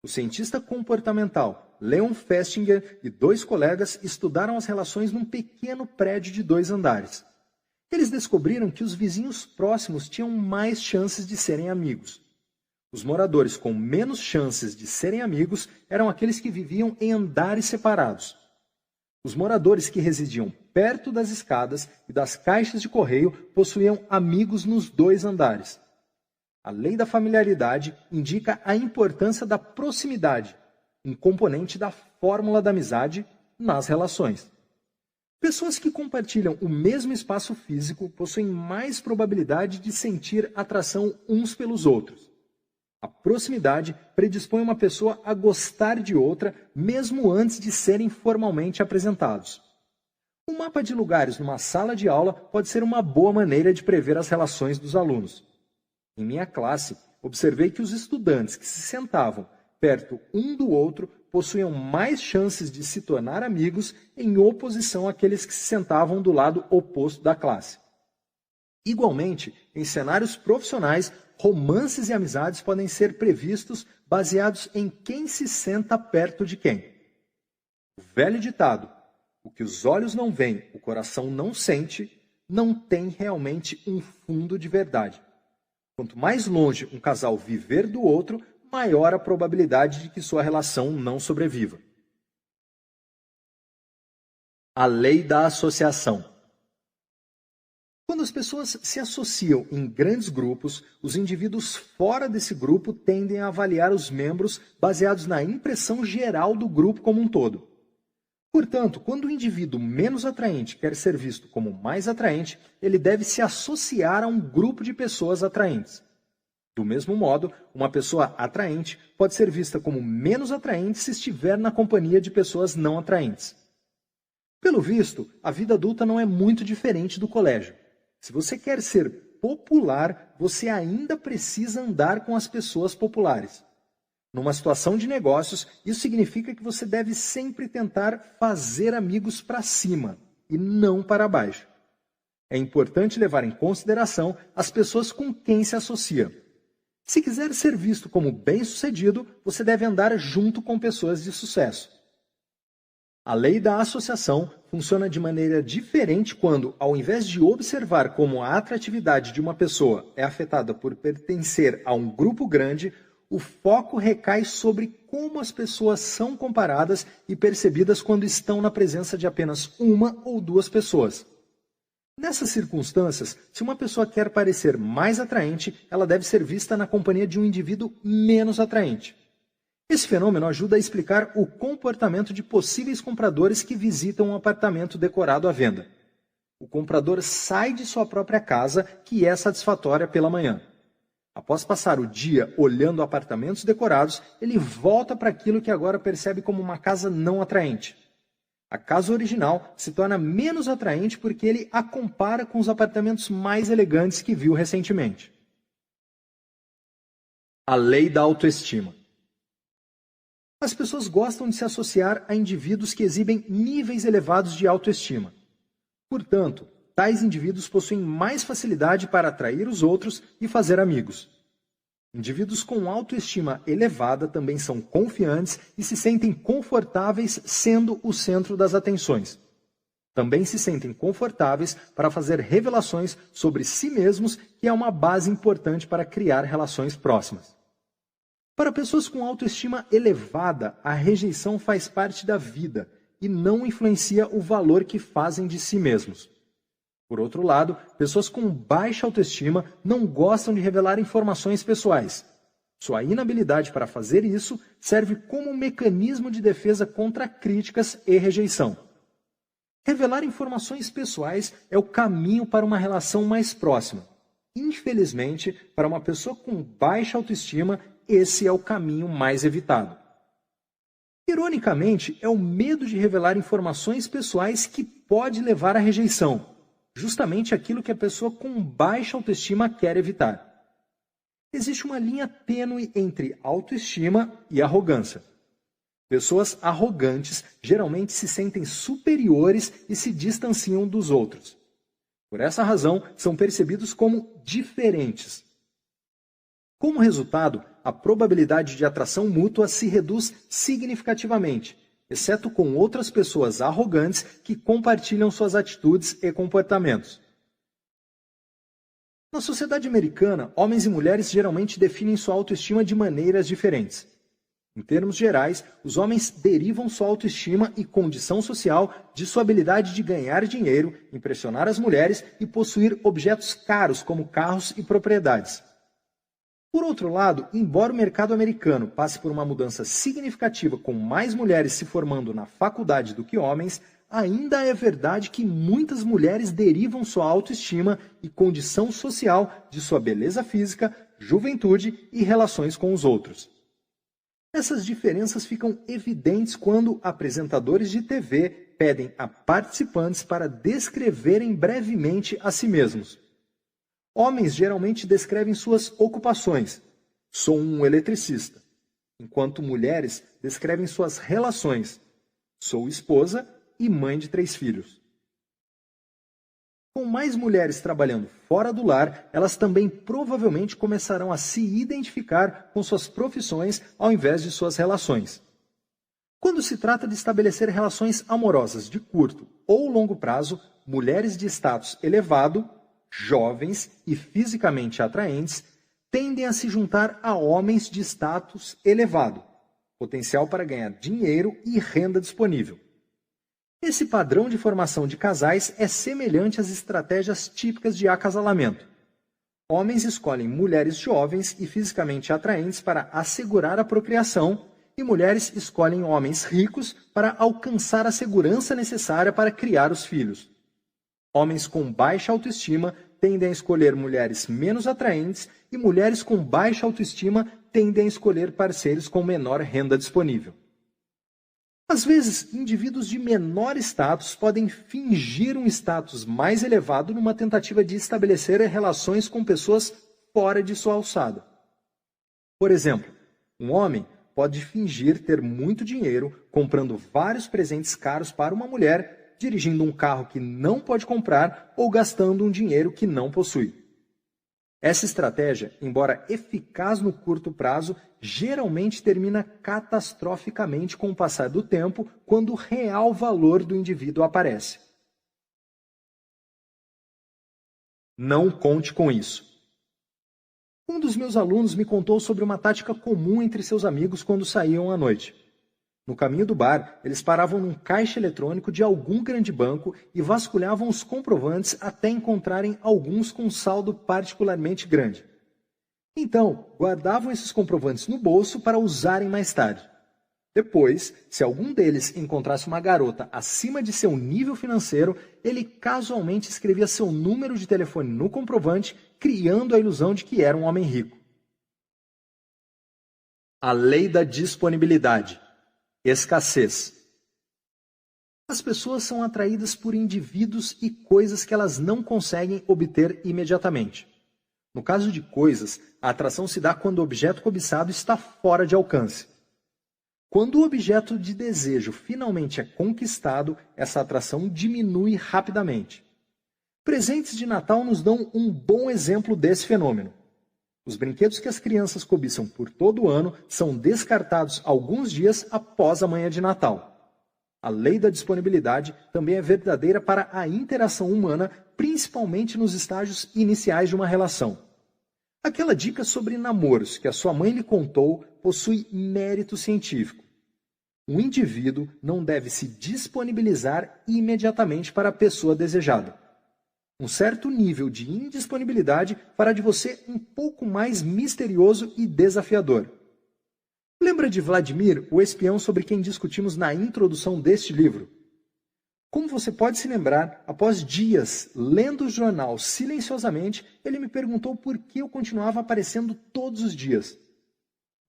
O cientista comportamental Leon Festinger e 2 colegas estudaram as relações num pequeno prédio de 2 andares. Eles descobriram que os vizinhos próximos tinham mais chances de serem amigos. Os moradores com menos chances de serem amigos eram aqueles que viviam em andares separados. Os moradores que residiam perto das escadas e das caixas de correio possuíam amigos nos 2 andares. A lei da familiaridade indica a importância da proximidade, um componente da fórmula da amizade nas relações. Pessoas que compartilham o mesmo espaço físico possuem mais probabilidade de sentir atração uns pelos outros. A proximidade predispõe uma pessoa a gostar de outra, mesmo antes de serem formalmente apresentados. Um mapa de lugares numa sala de aula pode ser uma boa maneira de prever as relações dos alunos. Em minha classe, observei que os estudantes que se sentavam perto um do outro possuíam mais chances de se tornar amigos em oposição àqueles que se sentavam do lado oposto da classe. Igualmente, em cenários profissionais, romances e amizades podem ser previstos baseados em quem se senta perto de quem. O velho ditado, o que os olhos não veem, o coração não sente, não tem realmente um fundo de verdade. Quanto mais longe um casal viver do outro, maior a probabilidade de que sua relação não sobreviva. A lei da associação. Quando as pessoas se associam em grandes grupos, os indivíduos fora desse grupo tendem a avaliar os membros baseados na impressão geral do grupo como um todo. Portanto, quando o indivíduo menos atraente quer ser visto como mais atraente, ele deve se associar a um grupo de pessoas atraentes. Do mesmo modo, uma pessoa atraente pode ser vista como menos atraente se estiver na companhia de pessoas não atraentes. Pelo visto, a vida adulta não é muito diferente do colégio. Se você quer ser popular, você ainda precisa andar com as pessoas populares. Numa situação de negócios, isso significa que você deve sempre tentar fazer amigos para cima e não para baixo. É importante levar em consideração as pessoas com quem se associa. Se quiser ser visto como bem-sucedido, você deve andar junto com pessoas de sucesso. A lei da associação funciona de maneira diferente quando, ao invés de observar como a atratividade de uma pessoa é afetada por pertencer a um grupo grande, o foco recai sobre como as pessoas são comparadas e percebidas quando estão na presença de apenas uma ou 2 pessoas. Nessas circunstâncias, se uma pessoa quer parecer mais atraente, ela deve ser vista na companhia de um indivíduo menos atraente. Esse fenômeno ajuda a explicar o comportamento de possíveis compradores que visitam um apartamento decorado à venda. O comprador sai de sua própria casa, que é satisfatória pela manhã. Após passar o dia olhando apartamentos decorados, ele volta para aquilo que agora percebe como uma casa não atraente. A casa original se torna menos atraente porque ele a compara com os apartamentos mais elegantes que viu recentemente. A lei da autoestima. As pessoas gostam de se associar a indivíduos que exibem níveis elevados de autoestima. Portanto, tais indivíduos possuem mais facilidade para atrair os outros e fazer amigos. Indivíduos com autoestima elevada também são confiantes e se sentem confortáveis sendo o centro das atenções. Também se sentem confortáveis para fazer revelações sobre si mesmos, que é uma base importante para criar relações próximas. Para pessoas com autoestima elevada, a rejeição faz parte da vida e não influencia o valor que fazem de si mesmos. Por outro lado, pessoas com baixa autoestima não gostam de revelar informações pessoais. Sua inabilidade para fazer isso serve como um mecanismo de defesa contra críticas e rejeição. Revelar informações pessoais é o caminho para uma relação mais próxima. Infelizmente, para uma pessoa com baixa autoestima, esse é o caminho mais evitado. Ironicamente, é o medo de revelar informações pessoais que pode levar à rejeição. Justamente aquilo que a pessoa com baixa autoestima quer evitar. Existe uma linha tênue entre autoestima e arrogância. Pessoas arrogantes geralmente se sentem superiores e se distanciam dos outros. Por essa razão, são percebidos como diferentes. Como resultado, a probabilidade de atração mútua se reduz significativamente, exceto com outras pessoas arrogantes que compartilham suas atitudes e comportamentos. Na sociedade americana, homens e mulheres geralmente definem sua autoestima de maneiras diferentes. Em termos gerais, os homens derivam sua autoestima e condição social de sua habilidade de ganhar dinheiro, impressionar as mulheres e possuir objetos caros como carros e propriedades. Por outro lado, embora o mercado americano passe por uma mudança significativa com mais mulheres se formando na faculdade do que homens, ainda é verdade que muitas mulheres derivam sua autoestima e condição social de sua beleza física, juventude e relações com os outros. Essas diferenças ficam evidentes quando apresentadores de TV pedem a participantes para descreverem brevemente a si mesmos. Homens geralmente descrevem suas ocupações. Sou um eletricista. Enquanto mulheres descrevem suas relações. Sou esposa e mãe de 3 filhos. Com mais mulheres trabalhando fora do lar, elas também provavelmente começarão a se identificar com suas profissões ao invés de suas relações. Quando se trata de estabelecer relações amorosas de curto ou longo prazo, mulheres de status elevado, jovens e fisicamente atraentes tendem a se juntar a homens de status elevado, potencial para ganhar dinheiro e renda disponível. Esse padrão de formação de casais é semelhante às estratégias típicas de acasalamento. Homens escolhem mulheres jovens e fisicamente atraentes para assegurar a procriação, e mulheres escolhem homens ricos para alcançar a segurança necessária para criar os filhos. Homens com baixa autoestima tendem a escolher mulheres menos atraentes e mulheres com baixa autoestima tendem a escolher parceiros com menor renda disponível. Às vezes, indivíduos de menor status podem fingir um status mais elevado numa tentativa de estabelecer relações com pessoas fora de sua alçada. Por exemplo, um homem pode fingir ter muito dinheiro comprando vários presentes caros para uma mulher, dirigindo um carro que não pode comprar ou gastando um dinheiro que não possui. Essa estratégia, embora eficaz no curto prazo, geralmente termina catastroficamente com o passar do tempo, quando o real valor do indivíduo aparece. Não conte com isso. Um dos meus alunos me contou sobre uma tática comum entre seus amigos quando saíam à noite. No caminho do bar, eles paravam num caixa eletrônico de algum grande banco e vasculhavam os comprovantes até encontrarem alguns com saldo particularmente grande. Então, guardavam esses comprovantes no bolso para usarem mais tarde. Depois, se algum deles encontrasse uma garota acima de seu nível financeiro, ele casualmente escrevia seu número de telefone no comprovante, criando a ilusão de que era um homem rico. A lei da disponibilidade. Escassez. As pessoas são atraídas por indivíduos e coisas que elas não conseguem obter imediatamente. No caso de coisas, a atração se dá quando o objeto cobiçado está fora de alcance. Quando o objeto de desejo finalmente é conquistado, essa atração diminui rapidamente. Presentes de Natal nos dão um bom exemplo desse fenômeno. Os brinquedos que as crianças cobiçam por todo o ano são descartados alguns dias após a manhã de Natal. A lei da disponibilidade também é verdadeira para a interação humana, principalmente nos estágios iniciais de uma relação. Aquela dica sobre namoros que a sua mãe lhe contou possui mérito científico. Um indivíduo não deve se disponibilizar imediatamente para a pessoa desejada. Um certo nível de indisponibilidade fará de você um pouco mais misterioso e desafiador. Lembra de Vladimir, o espião sobre quem discutimos na introdução deste livro? Como você pode se lembrar, após dias lendo o jornal silenciosamente, ele me perguntou por que eu continuava aparecendo todos os dias.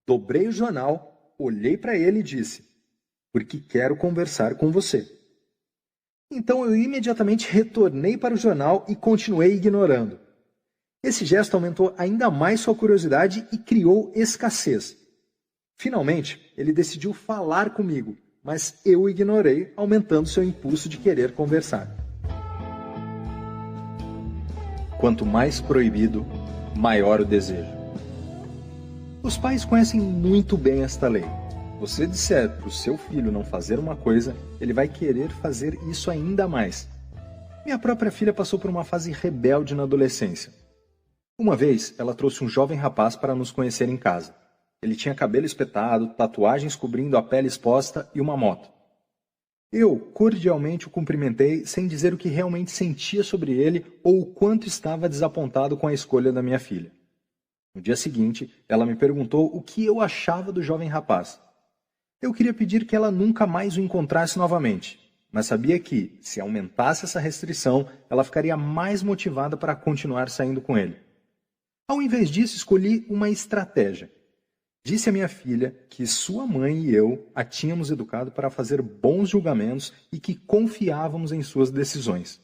Dobrei o jornal, olhei para ele e disse: porque quero conversar com você. Então eu imediatamente retornei para o jornal e continuei ignorando. Esse gesto aumentou ainda mais sua curiosidade e criou escassez. Finalmente, ele decidiu falar comigo, mas eu o ignorei, aumentando seu impulso de querer conversar. Quanto mais proibido, maior o desejo. Os pais conhecem muito bem esta lei. Você disser para o seu filho não fazer uma coisa, ele vai querer fazer isso ainda mais. Minha própria filha passou por uma fase rebelde na adolescência. Uma vez, ela trouxe um jovem rapaz para nos conhecer em casa. Ele tinha cabelo espetado, tatuagens cobrindo a pele exposta e uma moto. Eu, cordialmente, o cumprimentei sem dizer o que realmente sentia sobre ele ou o quanto estava desapontado com a escolha da minha filha. No dia seguinte, ela me perguntou o que eu achava do jovem rapaz. Eu queria pedir que ela nunca mais o encontrasse novamente, mas sabia que, se aumentasse essa restrição, ela ficaria mais motivada para continuar saindo com ele. Ao invés disso, escolhi uma estratégia. Disse à minha filha que sua mãe e eu a tínhamos educado para fazer bons julgamentos e que confiávamos em suas decisões.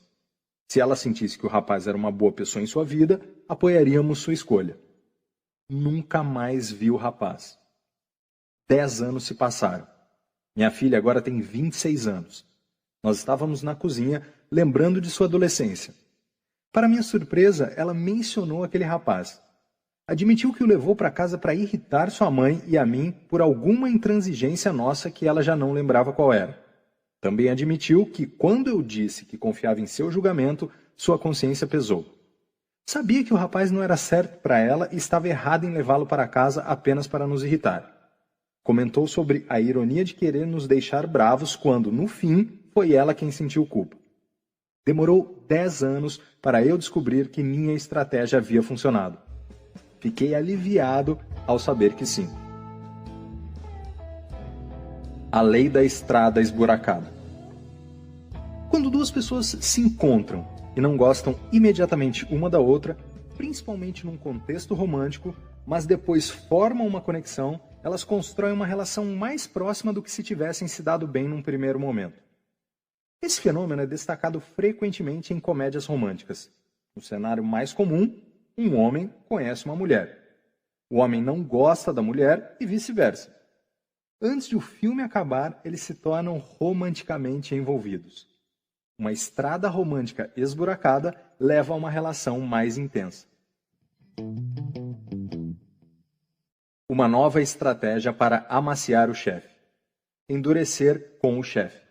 Se ela sentisse que o rapaz era uma boa pessoa em sua vida, apoiaríamos sua escolha. Nunca mais vi o rapaz. 10 anos se passaram. Minha filha agora tem 26 anos. Nós estávamos na cozinha, lembrando de sua adolescência. Para minha surpresa, ela mencionou aquele rapaz. Admitiu que o levou para casa para irritar sua mãe e a mim por alguma intransigência nossa que ela já não lembrava qual era. Também admitiu que, quando eu disse que confiava em seu julgamento, sua consciência pesou. Sabia que o rapaz não era certo para ela e estava errado em levá-lo para casa apenas para nos irritar. Comentou sobre a ironia de querer nos deixar bravos quando, no fim, foi ela quem sentiu culpa. Demorou 10 anos para eu descobrir que minha estratégia havia funcionado. Fiquei aliviado ao saber que sim. A lei da estrada esburacada. Quando duas pessoas se encontram e não gostam imediatamente uma da outra, principalmente num contexto romântico, mas depois formam uma conexão, elas constroem uma relação mais próxima do que se tivessem se dado bem num primeiro momento. Esse fenômeno é destacado frequentemente em comédias românticas. No cenário mais comum, um homem conhece uma mulher. O homem não gosta da mulher e vice-versa. Antes de o filme acabar, eles se tornam romanticamente envolvidos. Uma estrada romântica esburacada leva a uma relação mais intensa. Uma nova estratégia para amaciar o chefe. Endurecer com o chefe.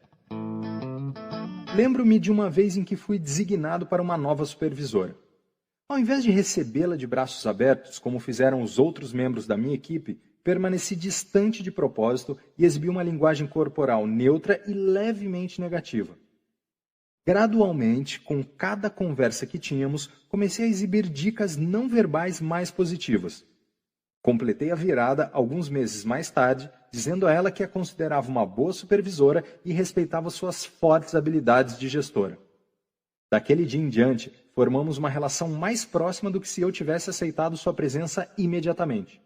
Lembro-me de uma vez em que fui designado para uma nova supervisora. Ao invés de recebê-la de braços abertos, como fizeram os outros membros da minha equipe, permaneci distante de propósito e exibi uma linguagem corporal neutra e levemente negativa. Gradualmente, com cada conversa que tínhamos, comecei a exibir dicas não verbais mais positivas. Completei a virada alguns meses mais tarde, dizendo a ela que a considerava uma boa supervisora e respeitava suas fortes habilidades de gestora. Daquele dia em diante, formamos uma relação mais próxima do que se eu tivesse aceitado sua presença imediatamente.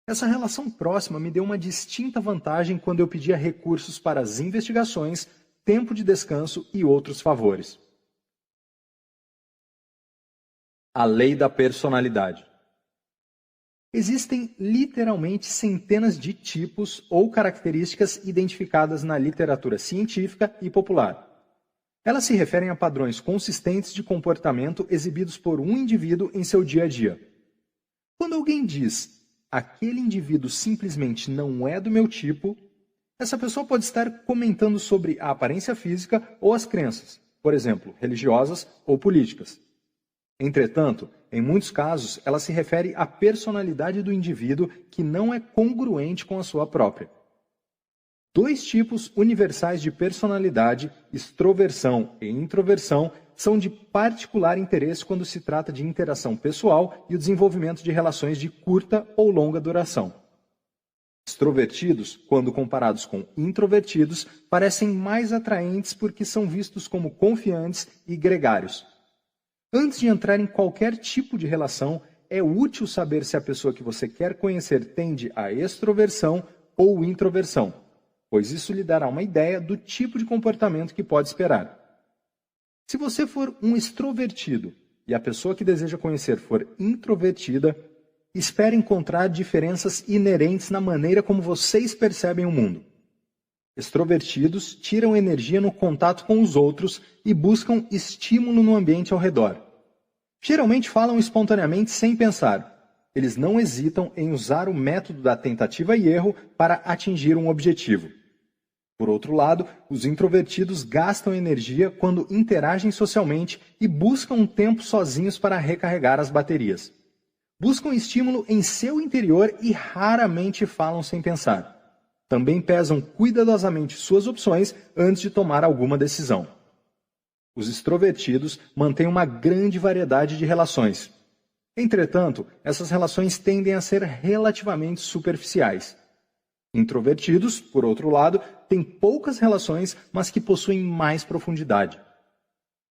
Essa relação próxima me deu uma distinta vantagem quando eu pedia recursos para as investigações, tempo de descanso e outros favores. A lei da personalidade. Existem literalmente centenas de tipos ou características identificadas na literatura científica e popular. Elas se referem a padrões consistentes de comportamento exibidos por um indivíduo em seu dia a dia. Quando alguém diz, aquele indivíduo simplesmente não é do meu tipo, essa pessoa pode estar comentando sobre a aparência física ou as crenças, por exemplo, religiosas ou políticas. Entretanto, em muitos casos, ela se refere à personalidade do indivíduo que não é congruente com a sua própria. Dois tipos universais de personalidade, extroversão e introversão, são de particular interesse quando se trata de interação pessoal e o desenvolvimento de relações de curta ou longa duração. Extrovertidos, quando comparados com introvertidos, parecem mais atraentes porque são vistos como confiantes e gregários. Antes de entrar em qualquer tipo de relação, é útil saber se a pessoa que você quer conhecer tende à extroversão ou introversão, pois isso lhe dará uma ideia do tipo de comportamento que pode esperar. Se você for um extrovertido e a pessoa que deseja conhecer for introvertida, espere encontrar diferenças inerentes na maneira como vocês percebem o mundo. Extrovertidos tiram energia no contato com os outros e buscam estímulo no ambiente ao redor. Geralmente falam espontaneamente sem pensar. Eles não hesitam em usar o método da tentativa e erro para atingir um objetivo. Por outro lado, os introvertidos gastam energia quando interagem socialmente e buscam um tempo sozinhos para recarregar as baterias. Buscam estímulo em seu interior e raramente falam sem pensar. Também pesam cuidadosamente suas opções antes de tomar alguma decisão. Os extrovertidos mantêm uma grande variedade de relações. Entretanto, essas relações tendem a ser relativamente superficiais. Introvertidos, por outro lado, têm poucas relações, mas que possuem mais profundidade.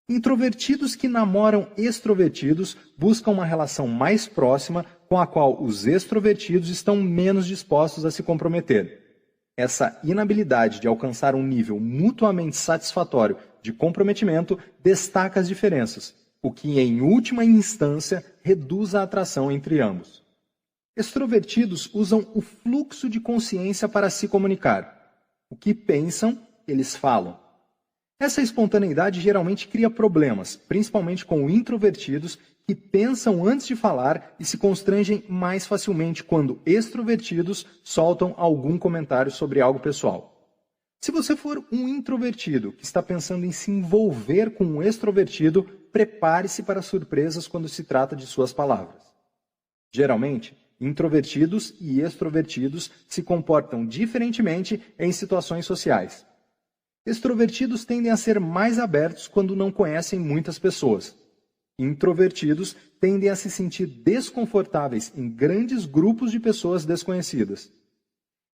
Introvertidos que namoram extrovertidos buscam uma relação mais próxima com a qual os extrovertidos estão menos dispostos a se comprometer. Essa inabilidade de alcançar um nível mutuamente satisfatório de comprometimento destaca as diferenças, o que, em última instância, reduz a atração entre ambos. Extrovertidos usam o fluxo de consciência para se comunicar. O que pensam, eles falam. Essa espontaneidade geralmente cria problemas, principalmente com introvertidos que pensam antes de falar e se constrangem mais facilmente quando extrovertidos soltam algum comentário sobre algo pessoal. Se você for um introvertido que está pensando em se envolver com um extrovertido, prepare-se para surpresas quando se trata de suas palavras. Geralmente, introvertidos e extrovertidos se comportam diferentemente em situações sociais. Extrovertidos tendem a ser mais abertos quando não conhecem muitas pessoas. Introvertidos tendem a se sentir desconfortáveis em grandes grupos de pessoas desconhecidas.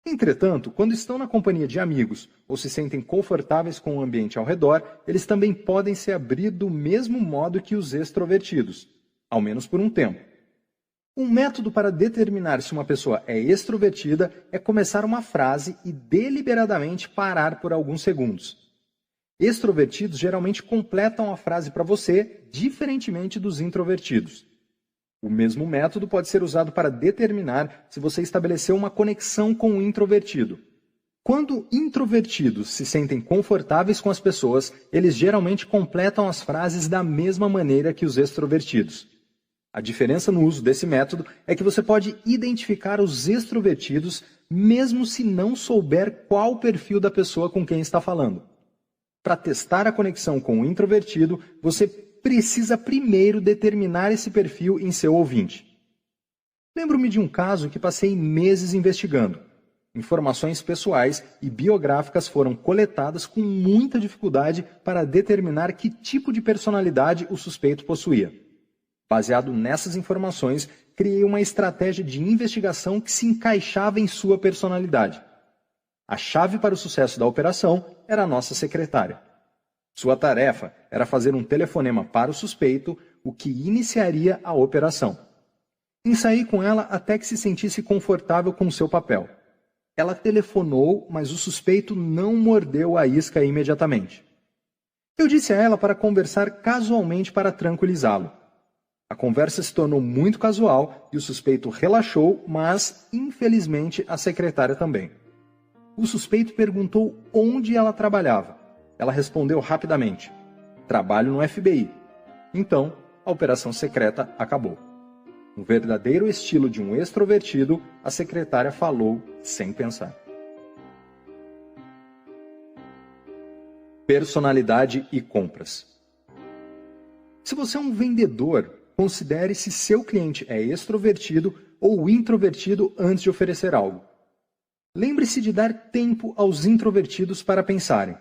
Entretanto, quando estão na companhia de amigos ou se sentem confortáveis com o ambiente ao redor, eles também podem se abrir do mesmo modo que os extrovertidos, ao menos por um tempo. Um método para determinar se uma pessoa é extrovertida é começar uma frase e deliberadamente parar por alguns segundos. Extrovertidos geralmente completam a frase para você, diferentemente dos introvertidos. O mesmo método pode ser usado para determinar se você estabeleceu uma conexão com o introvertido. Quando introvertidos se sentem confortáveis com as pessoas, eles geralmente completam as frases da mesma maneira que os extrovertidos. A diferença no uso desse método é que você pode identificar os extrovertidos mesmo se não souber qual o perfil da pessoa com quem está falando. Para testar a conexão com o introvertido, você precisa primeiro determinar esse perfil em seu ouvinte. Lembro-me de um caso que passei meses investigando. Informações pessoais e biográficas foram coletadas com muita dificuldade para determinar que tipo de personalidade o suspeito possuía. Baseado nessas informações, criei uma estratégia de investigação que se encaixava em sua personalidade. A chave para o sucesso da operação era a nossa secretária. Sua tarefa era fazer um telefonema para o suspeito, o que iniciaria a operação. Ensaiei com ela até que se sentisse confortável com o seu papel. Ela telefonou, mas o suspeito não mordeu a isca imediatamente. Eu disse a ela para conversar casualmente para tranquilizá-lo. A conversa se tornou muito casual e o suspeito relaxou, mas, infelizmente, a secretária também. O suspeito perguntou onde ela trabalhava. Ela respondeu rapidamente: "Trabalho no FBI." Então, a operação secreta acabou. No verdadeiro estilo de um extrovertido, a secretária falou sem pensar. Personalidade e compras. Se você é um vendedor, considere se seu cliente é extrovertido ou introvertido antes de oferecer algo. Lembre-se de dar tempo aos introvertidos para pensarem.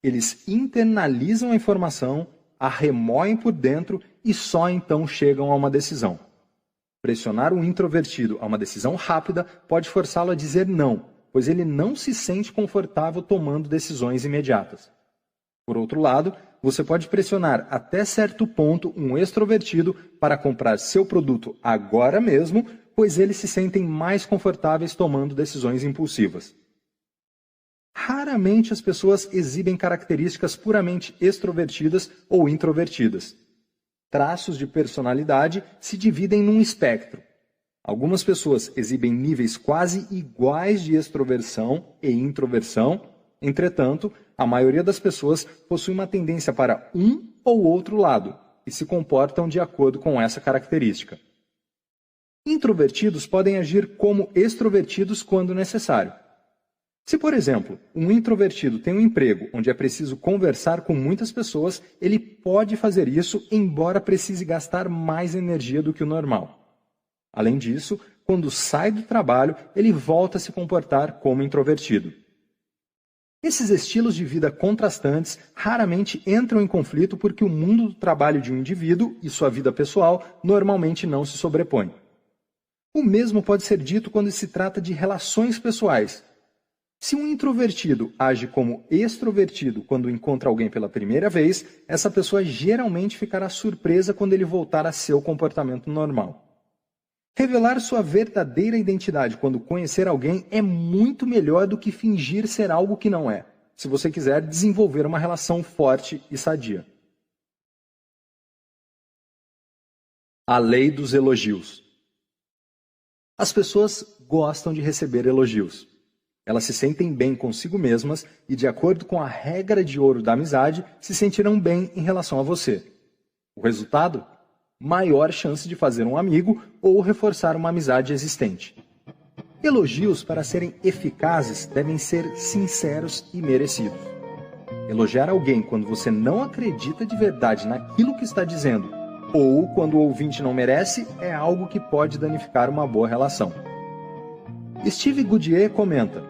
Eles internalizam a informação, a remoem por dentro e só então chegam a uma decisão. Pressionar um introvertido a uma decisão rápida pode forçá-lo a dizer não, pois ele não se sente confortável tomando decisões imediatas. Por outro lado, você pode pressionar até certo ponto um extrovertido para comprar seu produto agora mesmo, pois eles se sentem mais confortáveis tomando decisões impulsivas. Raramente as pessoas exibem características puramente extrovertidas ou introvertidas. Traços de personalidade se dividem num espectro. Algumas pessoas exibem níveis quase iguais de extroversão e introversão, entretanto, a maioria das pessoas possui uma tendência para um ou outro lado e se comportam de acordo com essa característica. Introvertidos podem agir como extrovertidos quando necessário. Se, por exemplo, um introvertido tem um emprego onde é preciso conversar com muitas pessoas, ele pode fazer isso, embora precise gastar mais energia do que o normal. Além disso, quando sai do trabalho, ele volta a se comportar como introvertido. Esses estilos de vida contrastantes raramente entram em conflito porque o mundo do trabalho de um indivíduo e sua vida pessoal normalmente não se sobrepõem. O mesmo pode ser dito quando se trata de relações pessoais. Se um introvertido age como extrovertido quando encontra alguém pela primeira vez, essa pessoa geralmente ficará surpresa quando ele voltar a seu comportamento normal. Revelar sua verdadeira identidade quando conhecer alguém é muito melhor do que fingir ser algo que não é, se você quiser desenvolver uma relação forte e sadia. A lei dos elogios. As pessoas gostam de receber elogios. Elas se sentem bem consigo mesmas e, de acordo com a regra de ouro da amizade, se sentirão bem em relação a você. O resultado? Maior chance de fazer um amigo ou reforçar uma amizade existente. Elogios, para serem eficazes, devem ser sinceros e merecidos. Elogiar alguém quando você não acredita de verdade naquilo que está dizendo, ou quando o ouvinte não merece, é algo que pode danificar uma boa relação. Steve Goodyear comenta: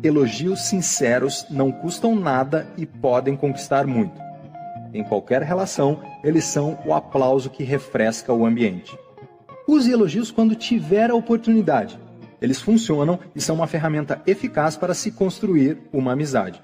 elogios sinceros não custam nada e podem conquistar muito. Em qualquer relação, eles são o aplauso que refresca o ambiente. Use elogios quando tiver a oportunidade. Eles funcionam e são uma ferramenta eficaz para se construir uma amizade.